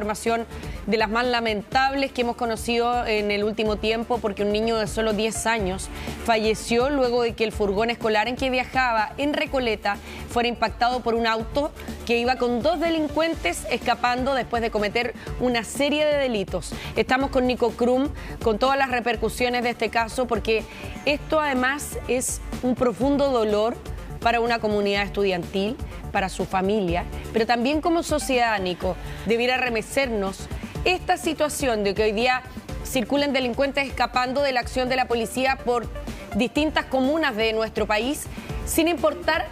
Información de las más lamentables que hemos conocido en el último tiempo, porque un niño de solo 10 años falleció luego de que el furgón escolar en que viajaba en Recoleta fuera impactado por un auto que iba con dos delincuentes escapando después de cometer una serie de delitos. Estamos con Nico Krum con todas las repercusiones de este caso, porque esto además es un profundo dolor para una comunidad estudiantil, para su familia, pero también como sociedad, Nico, debiera remecernos esta situación de que hoy día circulen delincuentes escapando de la acción de la policía por distintas comunas de nuestro país, sin importar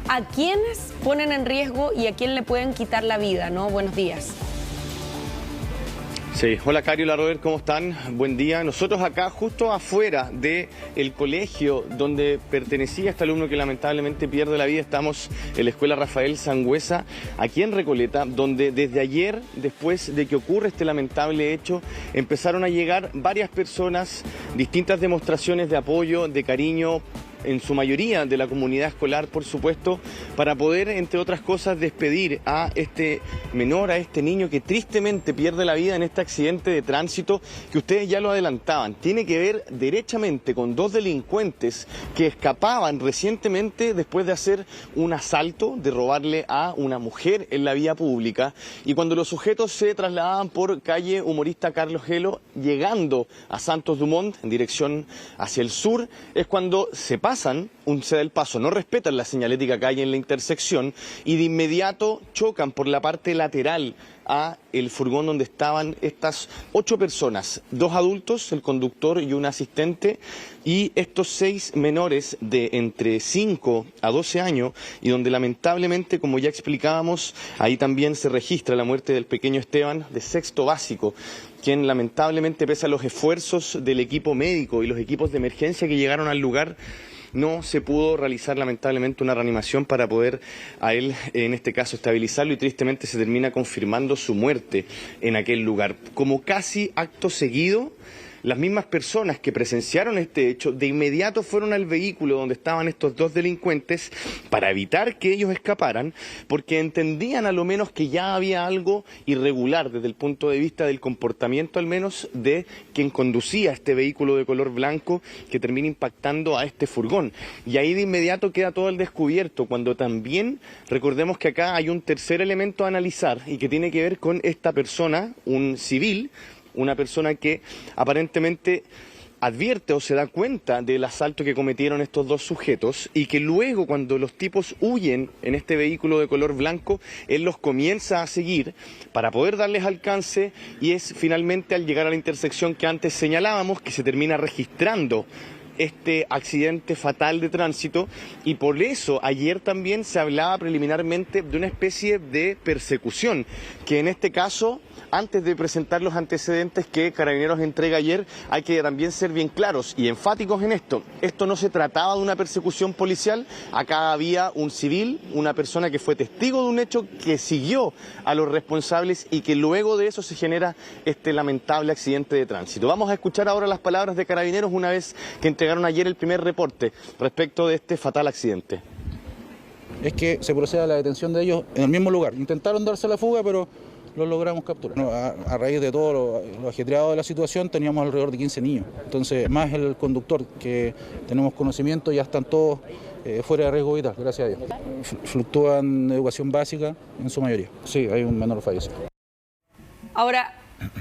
a quiénes ponen en riesgo y a quién le pueden quitar la vida, ¿no? Buenos días. Sí, hola Cari, hola Robert, ¿cómo están? Buen día. Nosotros acá justo afuera del colegio donde pertenecía este alumno que lamentablemente pierde la vida, estamos en la escuela Rafael Sangüesa, aquí en Recoleta, donde desde ayer, después de que ocurre este lamentable hecho, empezaron a llegar varias personas, distintas demostraciones de apoyo, de cariño, en su mayoría de la comunidad escolar, por supuesto, para poder, entre otras cosas, despedir a este menor, a este niño que tristemente pierde la vida en este accidente de tránsito que ustedes ya lo adelantaban. Tiene que ver derechamente con dos delincuentes que escapaban recientemente después de hacer un asalto, de robarle a una mujer en la vía pública, y cuando los sujetos se trasladaban por calle Humorista Carlos Gelo, llegando a Santos Dumont en dirección hacia el sur, es cuando se da el paso, no respetan la señalética que hay en la intersección y de inmediato chocan por la parte lateral a el furgón donde estaban estas 8 personas, 2 adultos, el conductor y un asistente, y estos 6 menores de entre 5 a 12 años, y donde lamentablemente, como ya explicábamos, ahí también se registra la muerte del pequeño Esteban de sexto básico, quien lamentablemente, pese a los esfuerzos del equipo médico y los equipos de emergencia que llegaron al lugar, no se pudo realizar lamentablemente una reanimación para poder a él, en este caso, estabilizarlo, y tristemente se termina confirmando su muerte en aquel lugar. Como casi acto seguido, las mismas personas que presenciaron este hecho de inmediato fueron al vehículo donde estaban estos dos delincuentes para evitar que ellos escaparan, porque entendían a lo menos que ya había algo irregular desde el punto de vista del comportamiento, al menos, de quien conducía este vehículo de color blanco que termina impactando a este furgón. Y ahí de inmediato queda todo al descubierto, cuando también recordemos que acá hay un tercer elemento a analizar y que tiene que ver con esta persona, un civil, una persona que aparentemente advierte o se da cuenta del asalto que cometieron estos dos sujetos, y que luego, cuando los tipos huyen en este vehículo de color blanco, él los comienza a seguir para poder darles alcance, y es finalmente al llegar a la intersección que antes señalábamos que se termina registrando este accidente fatal de tránsito. Y por eso ayer también se hablaba preliminarmente de una especie de persecución, que en este caso, antes de presentar los antecedentes que Carabineros entrega ayer, hay que también ser bien claros y enfáticos en esto. Esto no se trataba de una persecución policial, acá había un civil, una persona que fue testigo de un hecho, que siguió a los responsables y que luego de eso se genera este lamentable accidente de tránsito. Vamos a escuchar ahora las palabras de Carabineros una vez que entregaron ayer el primer reporte respecto de este fatal accidente. Es que se procede a la detención de ellos en el mismo lugar. Intentaron darse la fuga, pero lo logramos capturar. A raíz de todo lo ajetreado de la situación, teníamos alrededor de 15 niños. Entonces, más el conductor, que tenemos conocimiento, ya están todos fuera de riesgo vital, gracias a Dios. Fluctúan educación básica en su mayoría. Sí, hay un menor fallecido. Ahora,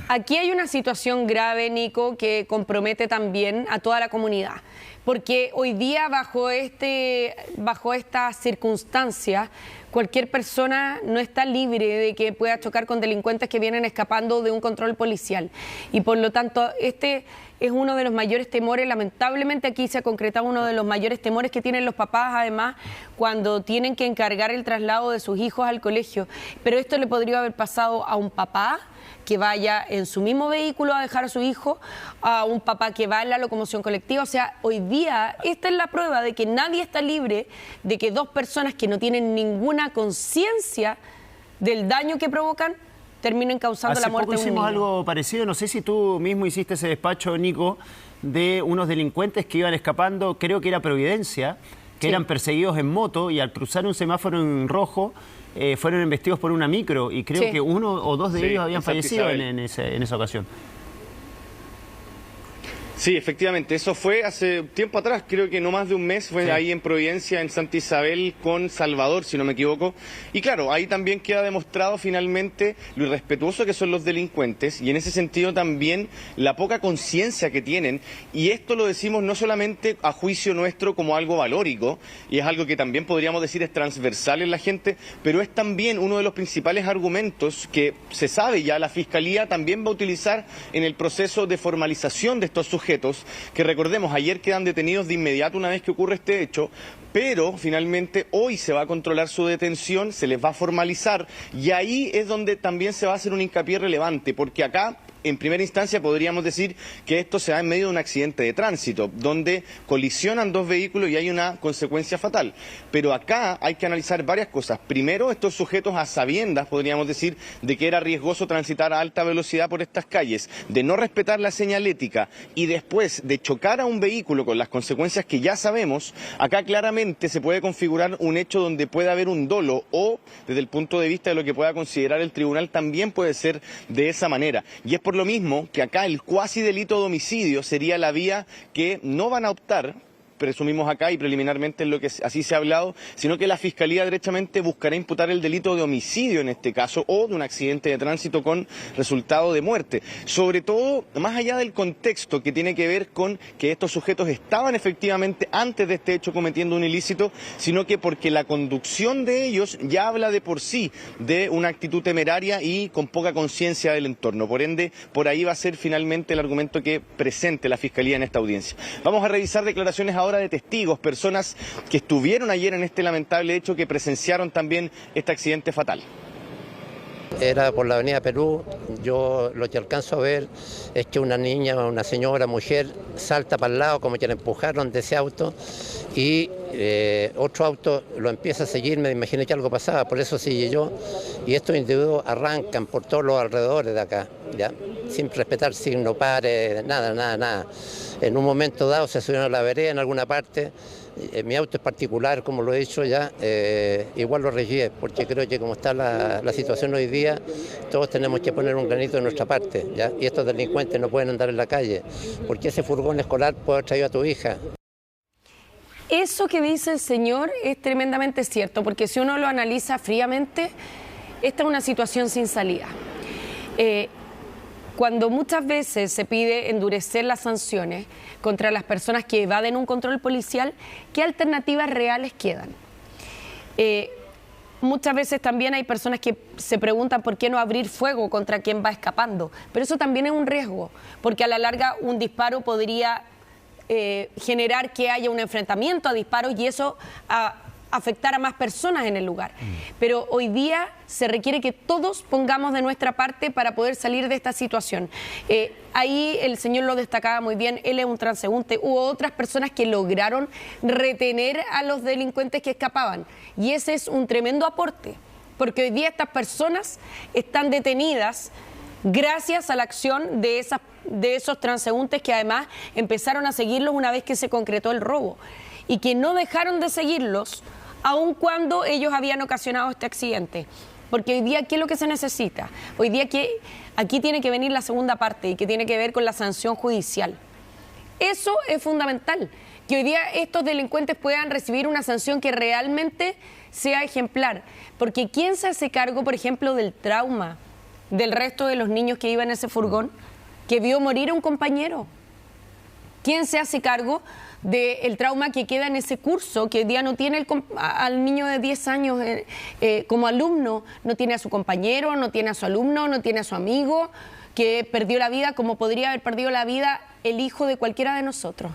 aquí hay una situación grave, Nico, que compromete también a toda la comunidad, porque hoy día bajo esta circunstancia, cualquier persona no está libre de que pueda chocar con delincuentes que vienen escapando de un control policial, y por lo tanto este es uno de los mayores temores. Lamentablemente aquí se ha concretado uno de los mayores temores que tienen los papás, además, cuando tienen que encargar el traslado de sus hijos al colegio. Pero esto le podría haber pasado a un papá que vaya en su mismo vehículo a dejar a su hijo, a un papá que va en la locomoción colectiva. O sea, hoy día esta es la prueba de que nadie está libre de que dos personas que no tienen ninguna conciencia del daño que provocan terminen causando la muerte de un niño. Hicimos algo parecido, no sé si tú mismo hiciste ese despacho, Nico, de unos delincuentes que iban escapando, creo que era Providencia, que eran perseguidos en moto, y al cruzar un semáforo en rojo fueron embestidos por una micro y creo que uno o dos de ellos habían fallecido en esa ocasión. Sí, efectivamente, eso fue hace tiempo atrás, creo que no más de un mes, fue ahí en Providencia, en Santa Isabel, con Salvador, si no me equivoco. Y claro, ahí también queda demostrado finalmente lo irrespetuoso que son los delincuentes y en ese sentido también la poca conciencia que tienen. Y esto lo decimos no solamente a juicio nuestro como algo valórico, y es algo que también podríamos decir es transversal en la gente, pero es también uno de los principales argumentos que se sabe ya la Fiscalía también va a utilizar en el proceso de formalización de estos sujetos, que recordemos, ayer quedan detenidos de inmediato una vez que ocurre este hecho, pero finalmente hoy se va a controlar su detención, se les va a formalizar y ahí es donde también se va a hacer un hincapié relevante, porque acá en primera instancia podríamos decir que esto se da en medio de un accidente de tránsito, donde colisionan dos vehículos y hay una consecuencia fatal. Pero acá hay que analizar varias cosas. Primero, estos sujetos a sabiendas, podríamos decir, de que era riesgoso transitar a alta velocidad por estas calles, de no respetar la señalética y después de chocar a un vehículo con las consecuencias que ya sabemos, acá claramente se puede configurar un hecho donde puede haber un dolo o, desde el punto de vista de lo que pueda considerar el tribunal, también puede ser de esa manera. Y es por lo mismo que acá el cuasi delito de homicidio sería la vía que no van a optar, presumimos acá y preliminarmente es lo que así se ha hablado, sino que la Fiscalía derechamente buscará imputar el delito de homicidio en este caso o de un accidente de tránsito con resultado de muerte. Sobre todo, más allá del contexto que tiene que ver con que estos sujetos estaban efectivamente antes de este hecho cometiendo un ilícito, sino que porque la conducción de ellos ya habla de por sí de una actitud temeraria y con poca conciencia del entorno. Por ende, por ahí va a ser finalmente el argumento que presente la Fiscalía en esta audiencia. Vamos a revisar declaraciones ahora de testigos, personas que estuvieron ayer en este lamentable hecho, que presenciaron también este accidente fatal. Era por la avenida Perú, yo lo que alcanzo a ver es que una niña, una señora, mujer, salta para el lado como que la empujaron de ese auto y otro auto lo empieza a seguir, me imaginé que algo pasaba, por eso seguí yo, y estos individuos arrancan por todos los alrededores de acá, ¿ya? Sin respetar signo, pares, nada. En un momento dado se subieron a la vereda en alguna parte. Mi auto es particular, como lo he dicho ya, igual lo reguié, porque creo que como está la situación hoy día, todos tenemos que poner un granito de nuestra parte, ¿ya? Y estos delincuentes no pueden andar en la calle, porque ese furgón escolar puede haber traído a tu hija. Eso que dice el señor es tremendamente cierto, porque si uno lo analiza fríamente, esta es una situación sin salida. Cuando muchas veces se pide endurecer las sanciones contra las personas que evaden un control policial, ¿qué alternativas reales quedan? Muchas veces también hay personas que se preguntan por qué no abrir fuego contra quien va escapando, pero eso también es un riesgo, porque a la larga un disparo podría generar que haya un enfrentamiento a disparos y eso afectar a más personas en el lugar. Pero hoy día se requiere que todos pongamos de nuestra parte para poder salir de esta situación. Ahí el señor lo destacaba muy bien, él es un transeúnte, hubo otras personas que lograron retener a los delincuentes que escapaban y ese es un tremendo aporte, porque hoy día estas personas están detenidas gracias a la acción de esos transeúntes que además empezaron a seguirlos una vez que se concretó el robo y que no dejaron de seguirlos aun cuando ellos habían ocasionado este accidente. Porque hoy día, ¿qué es lo que se necesita? Hoy día aquí tiene que venir la segunda parte y que tiene que ver con la sanción judicial. Eso es fundamental, que hoy día estos delincuentes puedan recibir una sanción que realmente sea ejemplar. Porque ¿quién se hace cargo, por ejemplo, del trauma del resto de los niños que iban en ese furgón, que vio morir a un compañero? ¿Quién se hace cargo del trauma que queda en ese curso, que hoy día no tiene al niño de 10 años como alumno, no tiene a su compañero, no tiene a su alumno, no tiene a su amigo, que perdió la vida como podría haber perdido la vida el hijo de cualquiera de nosotros?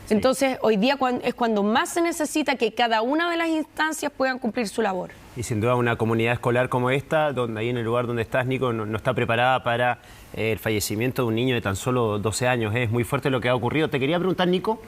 Sí. Entonces, hoy día es cuando más se necesita que cada una de las instancias puedan cumplir su labor. Y sin duda una comunidad escolar como esta, donde ahí en el lugar donde estás, Nico, no está preparada para el fallecimiento de un niño de tan solo 12 años. Es muy fuerte lo que ha ocurrido. Te quería preguntar, Nico,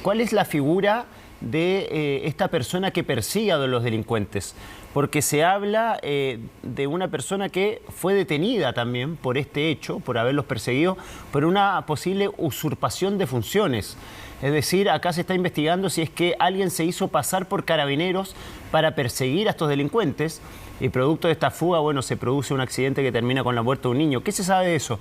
¿cuál es la figura de esta persona que persigue a los delincuentes? porque se habla de una persona que fue detenida también por este hecho, por haberlos perseguido, por una posible usurpación de funciones. Es decir, acá se está investigando si es que alguien se hizo pasar por carabineros para perseguir a estos delincuentes y producto de esta fuga, bueno, se produce un accidente que termina con la muerte de un niño. ¿Qué se sabe de eso?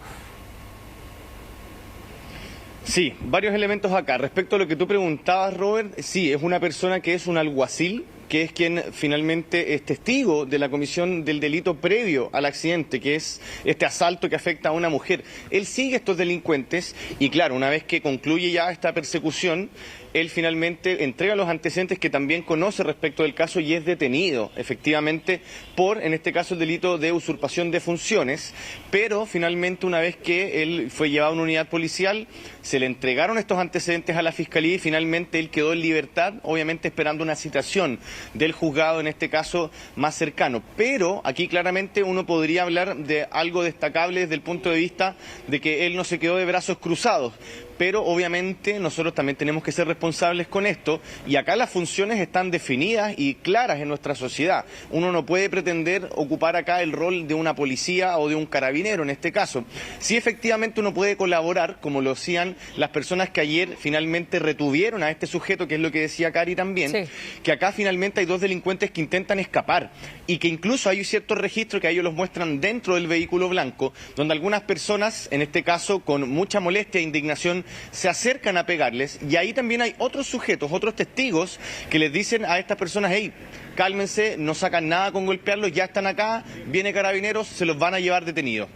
Sí, varios elementos acá. Respecto a lo que tú preguntabas, Robert, sí, es una persona que es un alguacil, que es quien finalmente es testigo de la comisión del delito previo al accidente, que es este asalto que afecta a una mujer. Él sigue a estos delincuentes y claro, una vez que concluye ya esta persecución, él finalmente entrega los antecedentes que también conoce respecto del caso y es detenido, efectivamente, por, en este caso, el delito de usurpación de funciones, pero finalmente una vez que él fue llevado a una unidad policial, se le entregaron estos antecedentes a la Fiscalía y finalmente él quedó en libertad, obviamente esperando una citación del juzgado, en este caso, más cercano. Pero aquí claramente uno podría hablar de algo destacable desde el punto de vista de que él no se quedó de brazos cruzados. Pero obviamente nosotros también tenemos que ser responsables con esto y acá las funciones están definidas y claras en nuestra sociedad. Uno no puede pretender ocupar acá el rol de una policía o de un carabinero en este caso. Sí, efectivamente uno puede colaborar, como lo hacían las personas que ayer finalmente retuvieron a este sujeto, que es lo que decía Cari también, sí, que acá finalmente hay dos delincuentes que intentan escapar y que incluso hay ciertos registros que ellos los muestran dentro del vehículo blanco, donde algunas personas, en este caso con mucha molestia e indignación, se acercan a pegarles y ahí también hay otros sujetos, otros testigos que les dicen a estas personas, hey, cálmense, no sacan nada con golpearlos, ya están acá, viene Carabineros, se los van a llevar detenidos.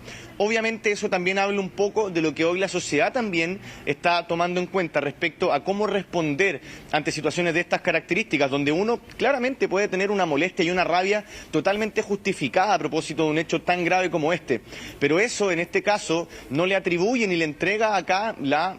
Obviamente eso también habla un poco de lo que hoy la sociedad también está tomando en cuenta respecto a cómo responder ante situaciones de estas características, donde uno claramente puede tener una molestia y una rabia totalmente justificada a propósito de un hecho tan grave como este. Pero eso, en este caso, no le atribuye ni le entrega acá la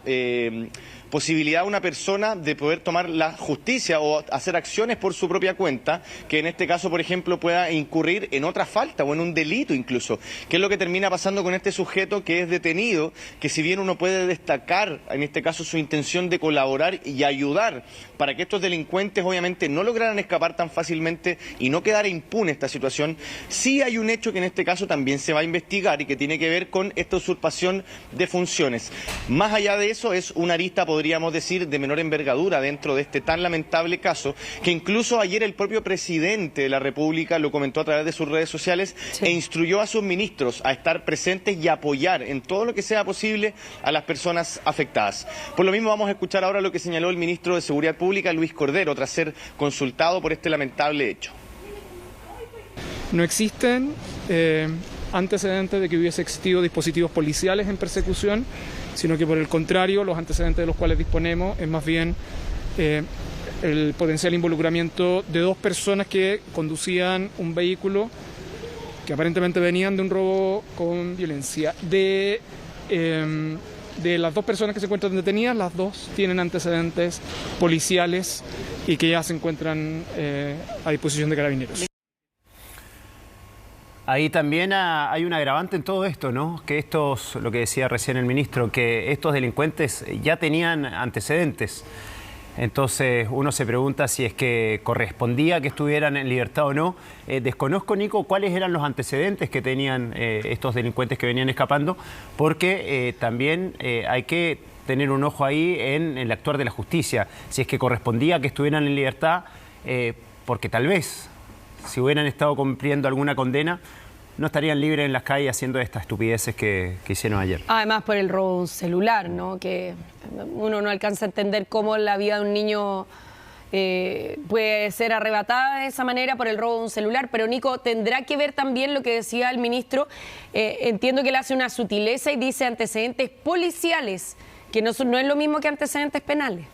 posibilidad a una persona de poder tomar la justicia o hacer acciones por su propia cuenta, que en este caso, por ejemplo, pueda incurrir en otra falta o en un delito incluso, que es lo que termina pasando con este sujeto que es detenido, que si bien uno puede destacar, en este caso, su intención de colaborar y ayudar para que estos delincuentes obviamente no lograran escapar tan fácilmente y no quedara impune esta situación, sí hay un hecho que en este caso también se va a investigar y que tiene que ver con esta usurpación de funciones. Más allá de eso, es una arista, podríamos decir, de menor envergadura dentro de este tan lamentable caso, que incluso ayer el propio presidente de la República lo comentó a través de sus redes sociales, sí, e instruyó a sus ministros a estar presentes y apoyar en todo lo que sea posible a las personas afectadas. Por lo mismo vamos a escuchar ahora lo que señaló el ministro de Seguridad Pública, Luis Cordero, tras ser consultado por este lamentable hecho. No existen antecedentes de que hubiese existido dispositivos policiales en persecución, sino que por el contrario, los antecedentes de los cuales disponemos es más bien el potencial involucramiento de dos personas que conducían un vehículo que aparentemente venían de un robo con violencia. De las dos personas que se encuentran detenidas, las dos tienen antecedentes policiales y que ya se encuentran a disposición de Carabineros. Ahí también hay un agravante en todo esto, ¿no? Que estos, lo que decía recién el ministro, que estos delincuentes ya tenían antecedentes. Entonces uno se pregunta si es que correspondía que estuvieran en libertad o no. Desconozco, Nico, cuáles eran los antecedentes que tenían estos delincuentes que venían escapando, porque también hay que tener un ojo ahí en el actuar de la justicia. Si es que correspondía que estuvieran en libertad, porque tal vez, si hubieran estado cumpliendo alguna condena, no estarían libres en las calles haciendo estas estupideces que hicieron ayer. Además por el robo de un celular, ¿no? Que uno no alcanza a entender cómo la vida de un niño puede ser arrebatada de esa manera por el robo de un celular. Pero Nico, tendrá que ver también lo que decía el ministro. Entiendo que él hace una sutileza y dice antecedentes policiales, que no es lo mismo que antecedentes penales.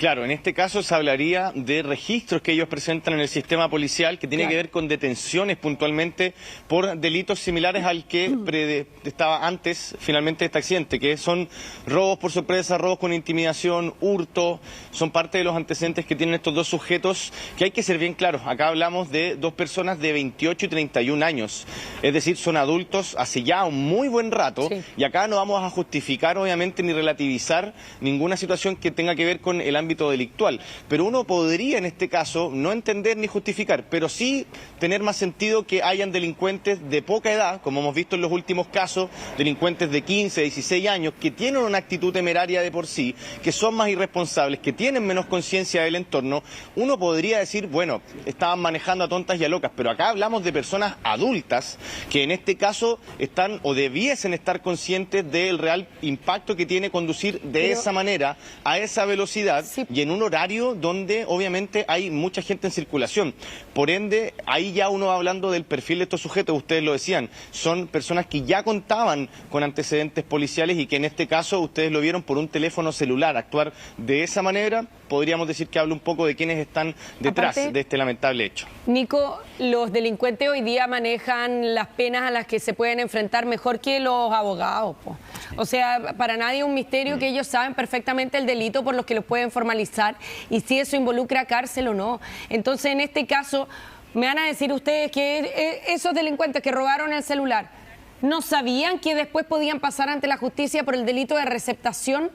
Claro, en este caso se hablaría de registros que ellos presentan en el sistema policial que tiene que ver con detenciones puntualmente por delitos similares al que estaba antes finalmente de este accidente, que son robos por sorpresa, robos con intimidación, hurto, son parte de los antecedentes que tienen estos dos sujetos, que hay que ser bien claros. Acá hablamos de dos personas de 28 y 31 años, es decir, son adultos hace ya un muy buen rato, sí, y acá no vamos a justificar obviamente ni relativizar ninguna situación que tenga que ver con el ámbito ámbito delictual. Pero uno podría en este caso no entender ni justificar, pero sí tener más sentido que hayan delincuentes de poca edad, como hemos visto en los últimos casos, delincuentes de 15, 16 años, que tienen una actitud temeraria de por sí, que son más irresponsables, que tienen menos conciencia del entorno. Uno podría decir, bueno, estaban manejando a tontas y a locas, pero acá hablamos de personas adultas que en este caso están o debiesen estar conscientes del real impacto que tiene conducir de esa manera, a esa velocidad, sí, y en un horario donde obviamente hay mucha gente en circulación. Por ende, ahí ya uno va hablando del perfil de estos sujetos, ustedes lo decían, son personas que ya contaban con antecedentes policiales y que en este caso ustedes lo vieron por un teléfono celular. Actuar de esa manera, podríamos decir que habla un poco de quienes están detrás de este lamentable hecho. Nico, los delincuentes hoy día manejan las penas a las que se pueden enfrentar mejor que los abogados, po. O sea, para nadie es un misterio que ellos saben perfectamente el delito por los que los pueden formalizar y si eso involucra cárcel o no. Entonces, en este caso, me van a decir ustedes que esos delincuentes que robaron el celular no sabían que después podían pasar ante la justicia por el delito de receptación.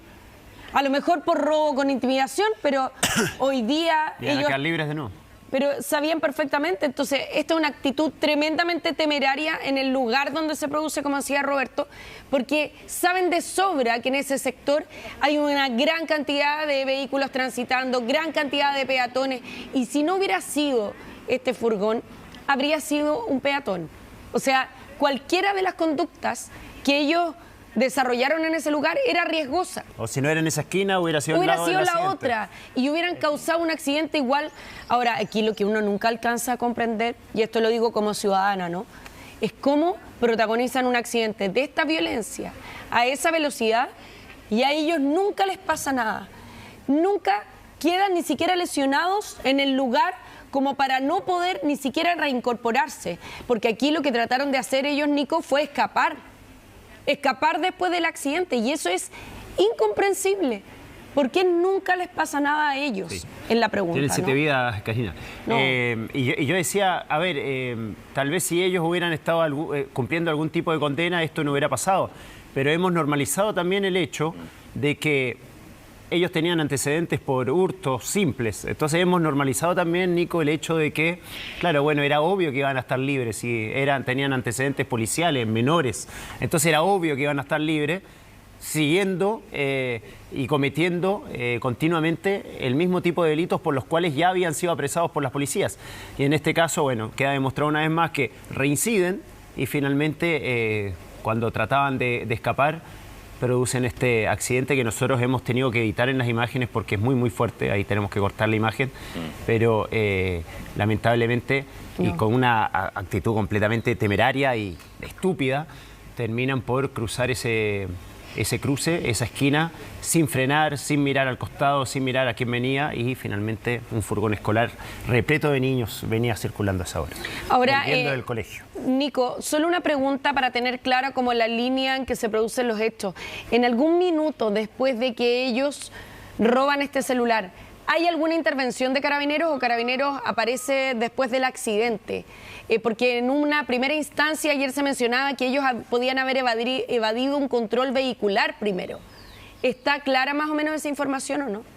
A lo mejor por robo con intimidación, pero hoy día ellos quedar libres de nuevo. Pero sabían perfectamente. Entonces, esta es una actitud tremendamente temeraria en el lugar donde se produce, como decía Roberto, porque saben de sobra que en ese sector hay una gran cantidad de vehículos transitando, gran cantidad de peatones, y si no hubiera sido este furgón, habría sido un peatón. O sea, cualquiera de las conductas que ellos desarrollaron en ese lugar era riesgosa. O si no era en esa esquina, hubiera sido la otra y hubieran causado un accidente igual. Ahora, aquí lo que uno nunca alcanza a comprender, y esto lo digo como ciudadana, ¿no?, es cómo protagonizan un accidente de esta violencia a esa velocidad y a ellos nunca les pasa nada. Nunca quedan ni siquiera lesionados en el lugar como para no poder ni siquiera reincorporarse. Porque aquí lo que trataron de hacer ellos, Nico, fue escapar después del accidente, y eso es incomprensible. ¿Por qué nunca les pasa nada a ellos? Sí. En la pregunta. Tienen 7 vidas, Karina. No. Y yo decía, a ver, tal vez si ellos hubieran estado cumpliendo algún tipo de condena, esto no hubiera pasado. Pero hemos normalizado también el hecho de que ellos tenían antecedentes por hurtos simples. Entonces hemos normalizado también, Nico, el hecho de que, claro, bueno, era obvio que iban a estar libres si tenían antecedentes policiales, menores. Entonces era obvio que iban a estar libres, siguiendo y cometiendo continuamente el mismo tipo de delitos por los cuales ya habían sido apresados por las policías. Y en este caso, bueno, queda demostrado una vez más que reinciden y finalmente cuando trataban de escapar, producen este accidente que nosotros hemos tenido que editar en las imágenes porque es muy, muy fuerte. Ahí tenemos que cortar la imagen, pero lamentablemente y con una actitud completamente temeraria y estúpida, terminan por cruzar ese cruce, esa esquina, sin frenar, sin mirar al costado, sin mirar a quién venía, y finalmente un furgón escolar repleto de niños venía circulando a esa hora. Ahora, volviendo del colegio. Nico, solo una pregunta para tener clara como la línea en que se producen los hechos. En algún minuto después de que ellos roban este celular, ¿hay alguna intervención de Carabineros o Carabineros aparece después del accidente? Porque en una primera instancia ayer se mencionaba que ellos podían haber evadido un control vehicular primero. ¿Está clara más o menos esa información o no?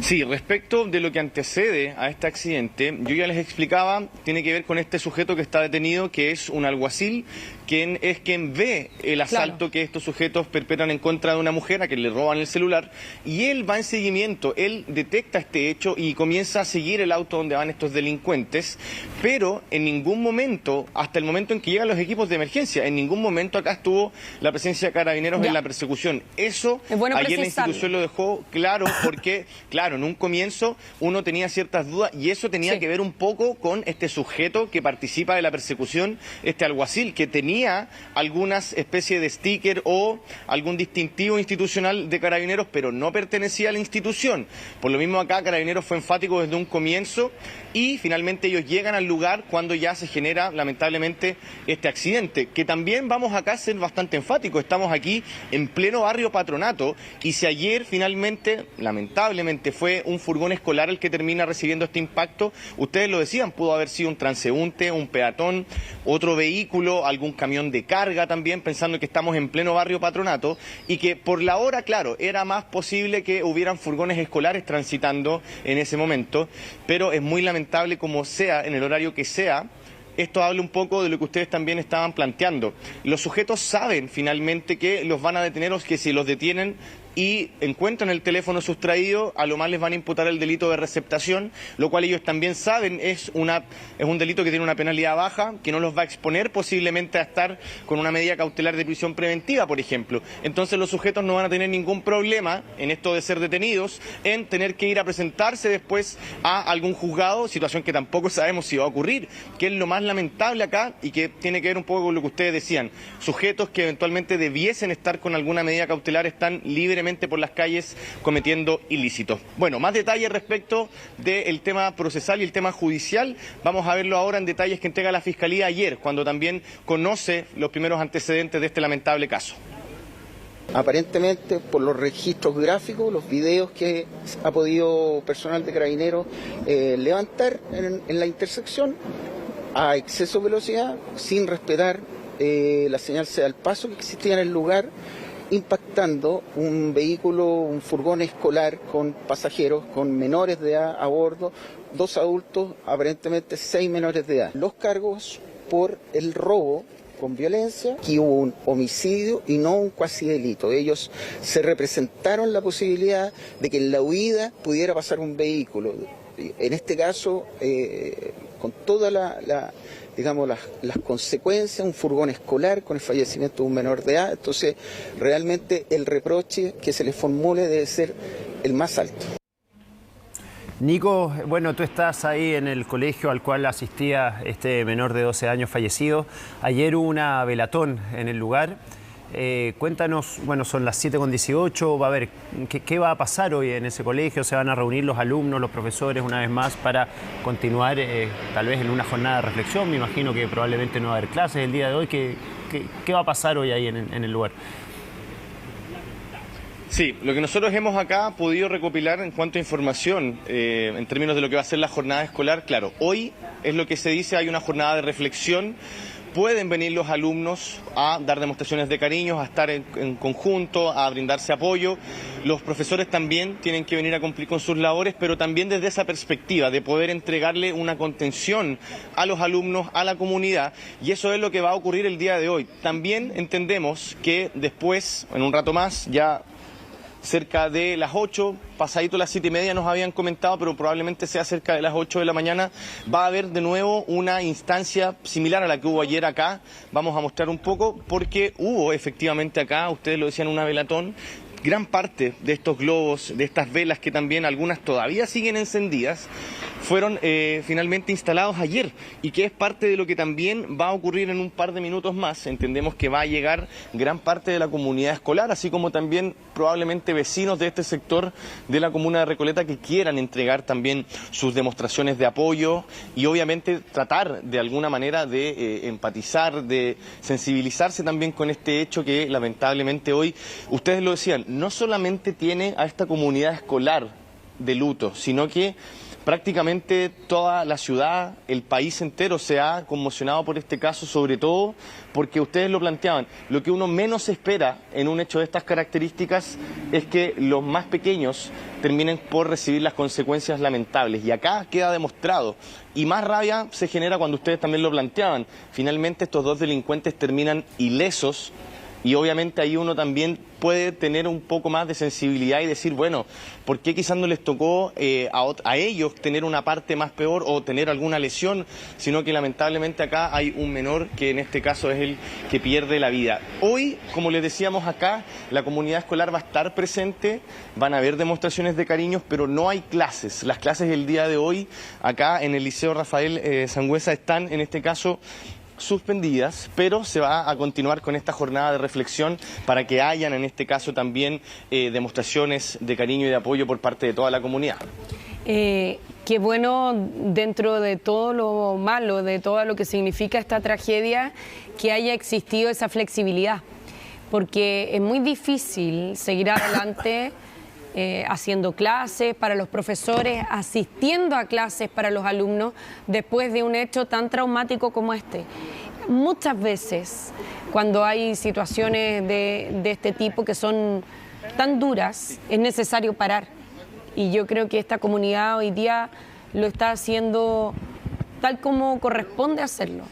Sí, respecto de lo que antecede a este accidente, yo ya les explicaba, tiene que ver con este sujeto que está detenido, que es un alguacil, quien ve el asalto que estos sujetos perpetran en contra de una mujer a quien le roban el celular, y él va en seguimiento, él detecta este hecho y comienza a seguir el auto donde van estos delincuentes, pero en ningún momento, hasta el momento en que llegan los equipos de emergencia, en ningún momento acá estuvo la presencia de Carabineros en la persecución. Eso ayer la institución lo dejó claro porque, claro, en un comienzo uno tenía ciertas dudas y eso tenía que ver un poco con este sujeto que participa de la persecución, este alguacil, que tenía algunas especies de sticker o algún distintivo institucional de Carabineros, pero no pertenecía a la institución. Por lo mismo acá Carabineros fue enfático desde un comienzo y finalmente ellos llegan al lugar cuando ya se genera lamentablemente este accidente, que también vamos acá a ser bastante enfáticos. Estamos aquí en pleno barrio Patronato y si ayer finalmente, lamentablemente, fue un furgón escolar el que termina recibiendo este impacto. Ustedes lo decían, pudo haber sido un transeúnte, un peatón, otro vehículo, algún camión de carga también, pensando que estamos en pleno barrio Patronato y que por la hora, claro, era más posible que hubieran furgones escolares transitando en ese momento, pero es muy lamentable como sea, en el horario que sea. Esto habla un poco de lo que ustedes también estaban planteando. Los sujetos saben finalmente que los van a detener o que si los detienen y encuentran el teléfono sustraído, a lo más les van a imputar el delito de receptación, lo cual ellos también saben es un delito que tiene una penalidad baja, que no los va a exponer posiblemente a estar con una medida cautelar de prisión preventiva, por ejemplo. Entonces los sujetos no van a tener ningún problema en esto de ser detenidos, en tener que ir a presentarse después a algún juzgado, situación que tampoco sabemos si va a ocurrir, que es lo más lamentable acá y que tiene que ver un poco con lo que ustedes decían. Sujetos que eventualmente debiesen estar con alguna medida cautelar están libremente por las calles cometiendo ilícitos. Bueno, más detalles respecto del tema procesal y el tema judicial, vamos a verlo ahora en detalles que entrega la Fiscalía ayer, cuando también conoce los primeros antecedentes de este lamentable caso. Aparentemente, por los registros gráficos, los videos que ha podido personal de Carabineros levantar en la intersección, a exceso de velocidad, sin respetar la señal ceda al paso que existía en el lugar, impactando un vehículo, un furgón escolar con pasajeros, con menores de edad a bordo, 2 adultos, aparentemente 6 menores de edad. Los cargos por el robo con violencia, que hubo un homicidio y no un cuasi delito. Ellos se representaron la posibilidad de que en la huida pudiera pasar un vehículo. En este caso, con toda digamos, las consecuencias, un furgón escolar con el fallecimiento de un menor de edad. Entonces, realmente el reproche que se les formule debe ser el más alto. Nico, bueno, tú estás ahí en el colegio al cual asistía este menor de 12 años fallecido. Ayer hubo una velatón en el lugar. Cuéntanos, bueno, son las 7:18, va a ver, ¿qué va a pasar hoy en ese colegio? ¿Se van a reunir los alumnos, los profesores una vez más para continuar tal vez en una jornada de reflexión? Me imagino que probablemente no va a haber clases el día de hoy. ¿Qué va a pasar hoy ahí en el lugar? Sí, lo que nosotros hemos acá podido recopilar en cuanto a información en términos de lo que va a ser la jornada escolar, claro, hoy es lo que se dice, hay una jornada de reflexión. Pueden venir los alumnos a dar demostraciones de cariño, a estar en conjunto, a brindarse apoyo. Los profesores también tienen que venir a cumplir con sus labores, pero también desde esa perspectiva de poder entregarle una contención a los alumnos, a la comunidad, y eso es lo que va a ocurrir el día de hoy. También entendemos que después, en un rato más, ya cerca de las 8, pasadito las 7:30 nos habían comentado, pero probablemente sea cerca de las 8 de la mañana, va a haber de nuevo una instancia similar a la que hubo ayer acá. Vamos a mostrar un poco, porque hubo efectivamente acá, ustedes lo decían, una velatón. Gran parte de estos globos, de estas velas que también algunas todavía siguen encendidas, fueron finalmente instalados ayer y que es parte de lo que también va a ocurrir en un par de minutos más. Entendemos que va a llegar gran parte de la comunidad escolar, así como también probablemente vecinos de este sector de la comuna de Recoleta que quieran entregar también sus demostraciones de apoyo y obviamente tratar de alguna manera de empatizar, de sensibilizarse también con este hecho que lamentablemente hoy, ustedes lo decían, no solamente tiene a esta comunidad escolar de luto, sino que prácticamente toda la ciudad, el país entero se ha conmocionado por este caso, sobre todo porque ustedes lo planteaban, lo que uno menos espera en un hecho de estas características es que los más pequeños terminen por recibir las consecuencias lamentables. Y acá queda demostrado. Y más rabia se genera cuando ustedes también lo planteaban. Finalmente estos dos delincuentes terminan ilesos. Y obviamente ahí uno también puede tener un poco más de sensibilidad y decir, bueno, ¿por qué quizás no les tocó a ellos tener una parte más peor o tener alguna lesión? Sino que lamentablemente acá hay un menor que en este caso es el que pierde la vida. Hoy, como les decíamos acá, la comunidad escolar va a estar presente, van a haber demostraciones de cariños, pero no hay clases. Las clases del día de hoy acá en el Liceo Rafael Sangüesa están en este caso suspendidas, pero se va a continuar con esta jornada de reflexión para que hayan en este caso también demostraciones de cariño y de apoyo por parte de toda la comunidad. Qué bueno, dentro de todo lo malo, de todo lo que significa esta tragedia, que haya existido esa flexibilidad, porque es muy difícil seguir adelante haciendo clases para los profesores, asistiendo a clases para los alumnos después de un hecho tan traumático como este. Muchas veces, cuando hay situaciones de este tipo que son tan duras, es necesario parar. Y yo creo que esta comunidad hoy día lo está haciendo tal como corresponde hacerlo,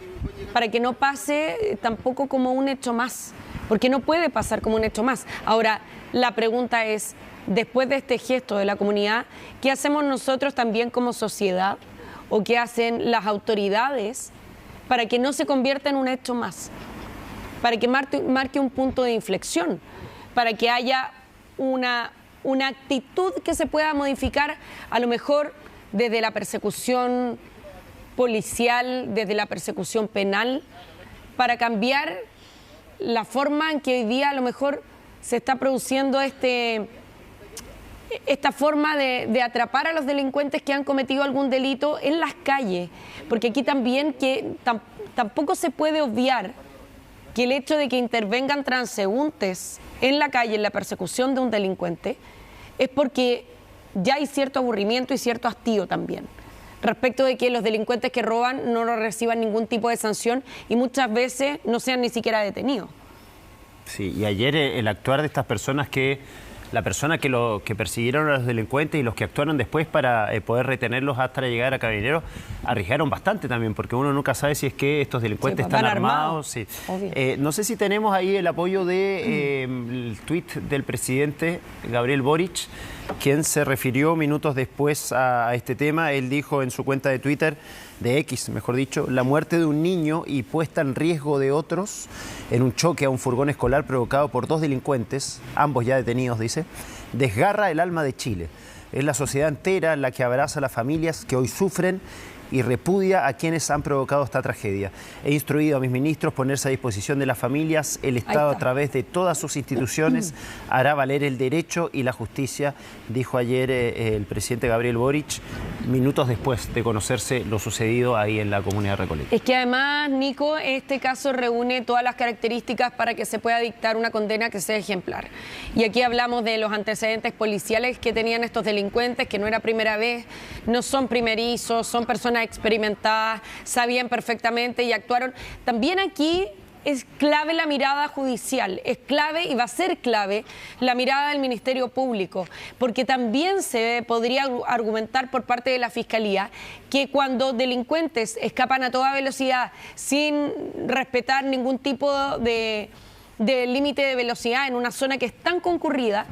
para que no pase tampoco como un hecho más, porque no puede pasar como un hecho más. Ahora, la pregunta es, después de este gesto de la comunidad, ¿qué hacemos nosotros también como sociedad o qué hacen las autoridades para que no se convierta en un hecho más? Para que marque un punto de inflexión, para que haya una actitud que se pueda modificar, a lo mejor desde la persecución policial, desde la persecución penal, para cambiar la forma en que hoy día a lo mejor se está produciendo esta forma de atrapar a los delincuentes que han cometido algún delito en las calles, porque aquí también tampoco se puede obviar que el hecho de que intervengan transeúntes en la calle en la persecución de un delincuente es porque ya hay cierto aburrimiento y cierto hastío también respecto de que los delincuentes que roban no reciban ningún tipo de sanción y muchas veces no sean ni siquiera detenidos. Sí, y ayer el actuar de estas personas la persona que persiguieron a los delincuentes y los que actuaron después para poder retenerlos hasta llegar a Carabineros, arriesgaron bastante también, porque uno nunca sabe si es que estos delincuentes están armados. Sí. No sé si tenemos ahí el apoyo del tuit del presidente Gabriel Boric, quien se refirió minutos después a este tema. Él dijo en su cuenta de Twitter, de X, mejor dicho, la muerte de un niño y puesta en riesgo de otros en un choque a un furgón escolar provocado por 2 delincuentes, ambos ya detenidos, dice, desgarra el alma de Chile. Es la sociedad entera la que abraza a las familias que hoy sufren y repudia a quienes han provocado esta tragedia. He instruido a mis ministros ponerse a disposición de las familias. El Estado, a través de todas sus instituciones, hará valer el derecho y la justicia, dijo ayer el presidente Gabriel Boric, minutos después de conocerse lo sucedido ahí en la comunidad de Recoleta. Es que además, Nico, este caso reúne todas las características para que se pueda dictar una condena que sea ejemplar. Y aquí hablamos de los antecedentes policiales que tenían estos delincuentes, que no era primera vez, no son primerizos, son personas experimentadas, sabían perfectamente y actuaron. También aquí es clave la mirada judicial, es clave y va a ser clave la mirada del Ministerio Público, porque también se podría argumentar por parte de la Fiscalía que cuando delincuentes escapan a toda velocidad sin respetar ningún tipo de límite de velocidad en una zona que es tan concurrida,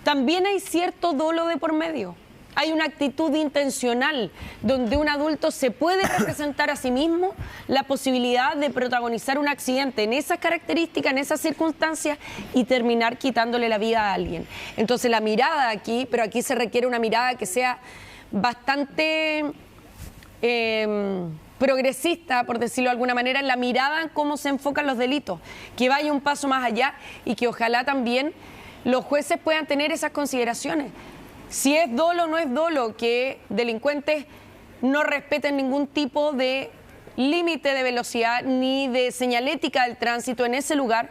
también hay cierto dolo de por medio. Hay una actitud intencional donde un adulto se puede representar a sí mismo la posibilidad de protagonizar un accidente en esas características, en esas circunstancias y terminar quitándole la vida a alguien. Entonces la mirada aquí, pero aquí se requiere una mirada que sea bastante progresista, por decirlo de alguna manera, en la mirada en cómo se enfocan los delitos, que vaya un paso más allá y que ojalá también los jueces puedan tener esas consideraciones. Si es dolo o no es dolo que delincuentes no respeten ningún tipo de límite de velocidad ni de señalética del tránsito en ese lugar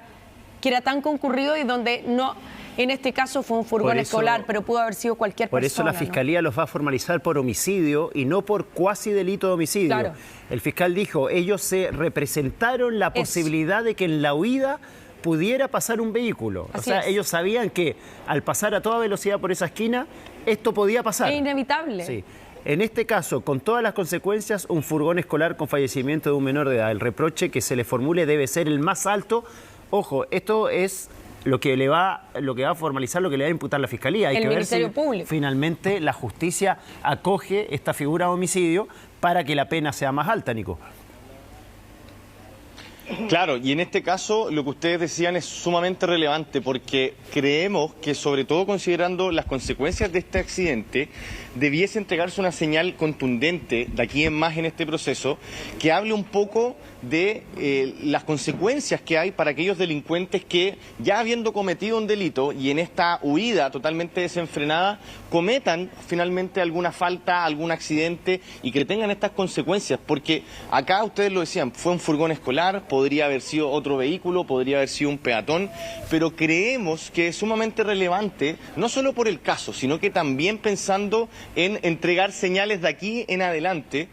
que era tan concurrido y donde no, en este caso fue un furgón escolar, pero pudo haber sido cualquier persona. Por eso la Fiscalía los va a formalizar por homicidio y no por cuasi delito de homicidio. Claro. El fiscal dijo, ellos se representaron la posibilidad de que en la huida pudiera pasar un vehículo. Ellos sabían que al pasar a toda velocidad por esa esquina, esto podía pasar. Es inevitable. Sí. En este caso, con todas las consecuencias, un furgón escolar con fallecimiento de un menor de edad. El reproche que se le formule debe ser el más alto. Ojo, esto es lo que va a formalizar, lo que le va a imputar la Fiscalía. Hay que ver si finalmente la justicia acoge esta figura de homicidio para que la pena sea más alta, Nico. Claro, y en este caso lo que ustedes decían es sumamente relevante porque creemos que, sobre todo considerando las consecuencias de este accidente, debiese entregarse una señal contundente de aquí en más en este proceso que hable un poco de las consecuencias que hay para aquellos delincuentes que, ya habiendo cometido un delito y en esta huida totalmente desenfrenada, cometan finalmente alguna falta, algún accidente y que tengan estas consecuencias. Porque acá ustedes lo decían, fue un furgón escolar, podría haber sido otro vehículo, podría haber sido un peatón, pero creemos que es sumamente relevante, no solo por el caso, sino que también pensando en entregar señales de aquí en adelante,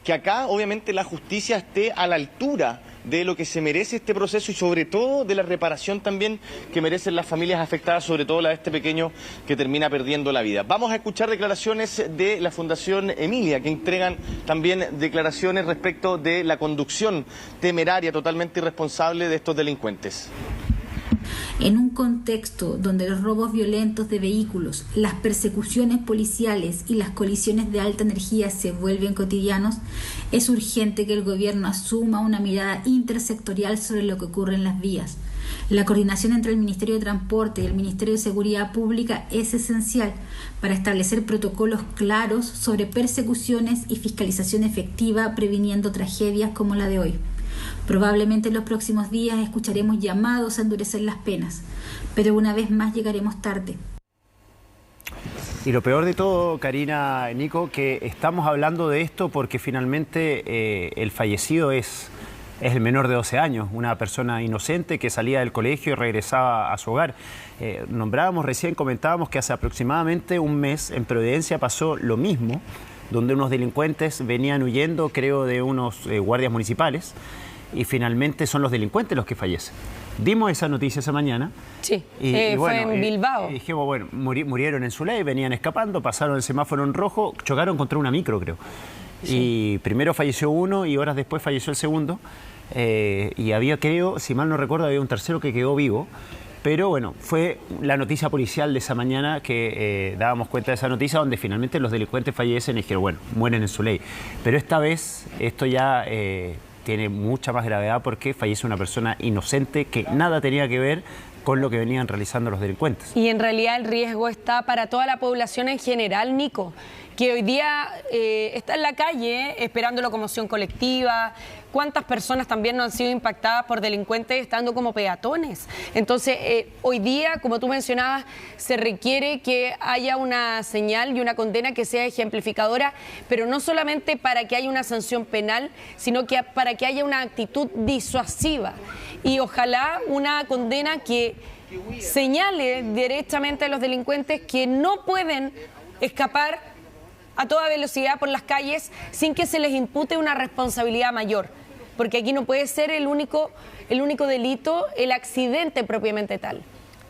que acá obviamente la justicia esté a la altura de lo que se merece este proceso y sobre todo de la reparación también que merecen las familias afectadas, sobre todo la de este pequeño que termina perdiendo la vida. Vamos a escuchar declaraciones de la Fundación Emilia, que entregan también declaraciones respecto de la conducción temeraria, totalmente irresponsable de estos delincuentes. En un contexto donde los robos violentos de vehículos, las persecuciones policiales y las colisiones de alta energía se vuelven cotidianos, es urgente que el gobierno asuma una mirada intersectorial sobre lo que ocurre en las vías. La coordinación entre el Ministerio de Transporte y el Ministerio de Seguridad Pública es esencial para establecer protocolos claros sobre persecuciones y fiscalización efectiva, previniendo tragedias como la de hoy. Probablemente en los próximos días escucharemos llamados a endurecer las penas, pero una vez más llegaremos tarde. Y lo peor de todo, Karina, Nico, que estamos hablando de esto porque finalmente el fallecido es el menor de 12 años, una persona inocente que salía del colegio y regresaba a su hogar. Comentábamos que hace aproximadamente un mes en Providencia pasó lo mismo, donde unos delincuentes venían huyendo, creo, de unos guardias municipales, y finalmente son los delincuentes los que fallecen. Dimos esa noticia esa mañana. Sí, fue en Bilbao. Dijimos, bueno, murieron en su ley, venían escapando, pasaron el semáforo en rojo, chocaron contra una micro, creo. Sí. Y primero falleció uno y horas después falleció el segundo. Y había, creo, si mal no recuerdo, había un tercero que quedó vivo. Pero bueno, fue la noticia policial de esa mañana que dábamos cuenta de esa noticia, donde finalmente los delincuentes fallecen y dijeron, bueno, mueren en su ley. Pero esta vez esto ya tiene mucha más gravedad porque fallece una persona inocente que nada tenía que ver con lo que venían realizando los delincuentes. Y en realidad el riesgo está para toda la población en general, Nico, que hoy día está en la calle esperando la locomoción colectiva. ¿Cuántas personas también no han sido impactadas por delincuentes estando como peatones? Entonces, hoy día, como tú mencionabas, se requiere que haya una señal y una condena que sea ejemplificadora, pero no solamente para que haya una sanción penal, sino que para que haya una actitud disuasiva. Y ojalá una condena que señale directamente a los delincuentes que no pueden escapar a toda velocidad por las calles sin que se les impute una responsabilidad mayor, porque aquí no puede ser el único delito el accidente propiamente tal.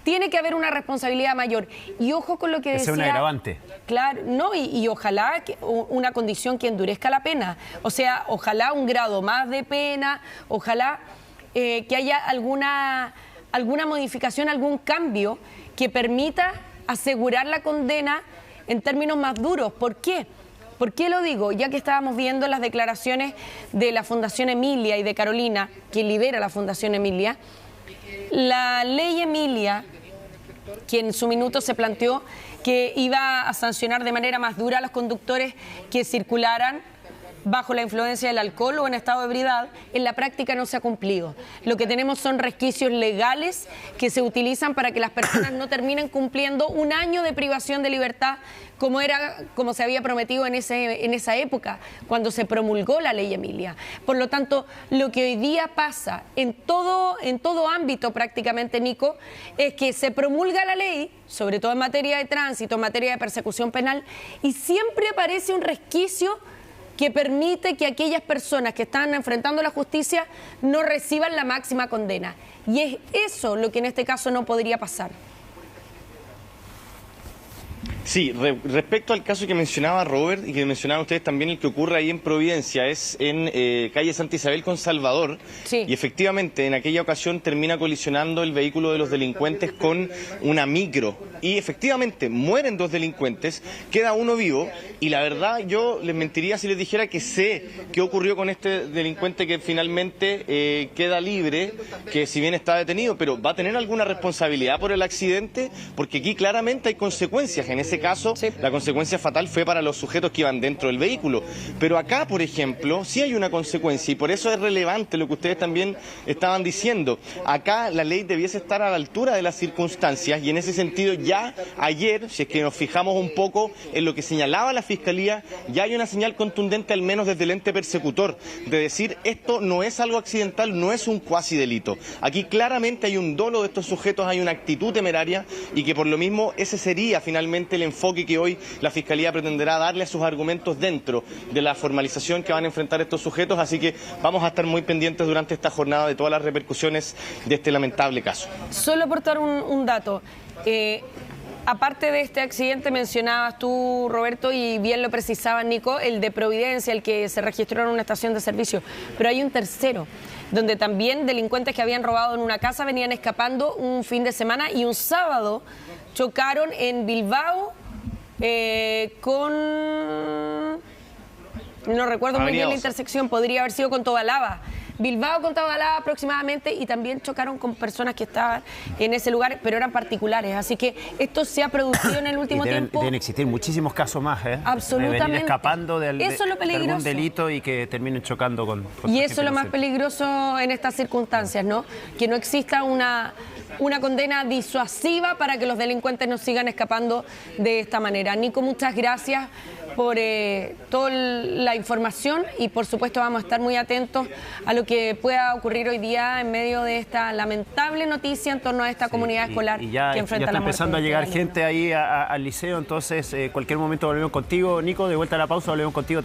Tiene que haber una responsabilidad mayor. Y ojo con lo que decía... Que sea un agravante. Claro, no, y ojalá una condición que endurezca la pena. O sea, ojalá un grado más de pena, ojalá que haya alguna modificación, algún cambio que permita asegurar la condena en términos más duros. ¿Por qué? ¿Por qué lo digo? Ya que estábamos viendo las declaraciones de la Fundación Emilia y de Carolina, que lidera la Fundación Emilia, la ley Emilia, que en su minuto se planteó que iba a sancionar de manera más dura a los conductores que circularan bajo la influencia del alcohol o en estado de ebriedad, en la práctica no se ha cumplido. Lo que tenemos son resquicios legales que se utilizan para que las personas no terminen cumpliendo un año de privación de libertad como se había prometido en esa época, cuando se promulgó la ley Emilia. Por lo tanto, lo que hoy día pasa en todo ámbito prácticamente, Nico, es que se promulga la ley, sobre todo en materia de tránsito, en materia de persecución penal, y siempre aparece un resquicio que permite que aquellas personas que están enfrentando la justicia no reciban la máxima condena. Y es eso lo que en este caso no podría pasar. Sí, respecto al caso que mencionaba Robert y que mencionaban ustedes también, el que ocurre ahí en Providencia, es en calle Santa Isabel con Salvador. Sí. Y efectivamente en aquella ocasión termina colisionando el vehículo de los delincuentes con una micro. Y efectivamente mueren dos delincuentes, queda uno vivo, y la verdad yo les mentiría si les dijera que sé qué ocurrió con este delincuente que finalmente queda libre, que si bien está detenido, pero ¿va a tener alguna responsabilidad por el accidente? Porque aquí claramente hay consecuencias. En ese ese caso la consecuencia fatal fue para los sujetos que iban dentro del vehículo. Pero acá, por ejemplo, sí hay una consecuencia y por eso es relevante lo que ustedes también estaban diciendo. Acá la ley debiese estar a la altura de las circunstancias y en ese sentido ya ayer, si es que nos fijamos un poco en lo que señalaba la Fiscalía, ya hay una señal contundente, al menos desde el ente persecutor, de decir esto no es algo accidental, no es un cuasi delito. Aquí claramente hay un dolo de estos sujetos, hay una actitud temeraria y que por lo mismo ese sería finalmente el enfoque que hoy la Fiscalía pretenderá darle a sus argumentos dentro de la formalización que van a enfrentar estos sujetos, así que vamos a estar muy pendientes durante esta jornada de todas las repercusiones de este lamentable caso. Solo aportar un dato. Aparte de este accidente, mencionabas tú, Roberto, y bien lo precisaba Nico, el de Providencia, el que se registró en una estación de servicio. Pero hay un tercero, donde también delincuentes que habían robado en una casa venían escapando un fin de semana y un sábado chocaron en Bilbao con... No recuerdo muy bien la intersección, podría haber sido con Tobalaba. Bilbao con Tobalaba aproximadamente, y también chocaron con personas que estaban en ese lugar, pero eran particulares. Así que esto se ha producido en el último tiempo. Deben existir muchísimos casos más, Absolutamente. De venir escapando de algún delito y que terminen chocando con y eso es lo más peligroso en estas circunstancias, ¿no? Que no exista una condena disuasiva para que los delincuentes no sigan escapando de esta manera. Nico, muchas gracias por toda la información y por supuesto vamos a estar muy atentos a lo que pueda ocurrir hoy día en medio de esta lamentable noticia en torno a esta comunidad escolar que enfrenta la muerte. Ya está empezando a llegar gente ahí al liceo, entonces cualquier momento volvemos contigo. Nico, de vuelta a la pausa, volvemos contigo.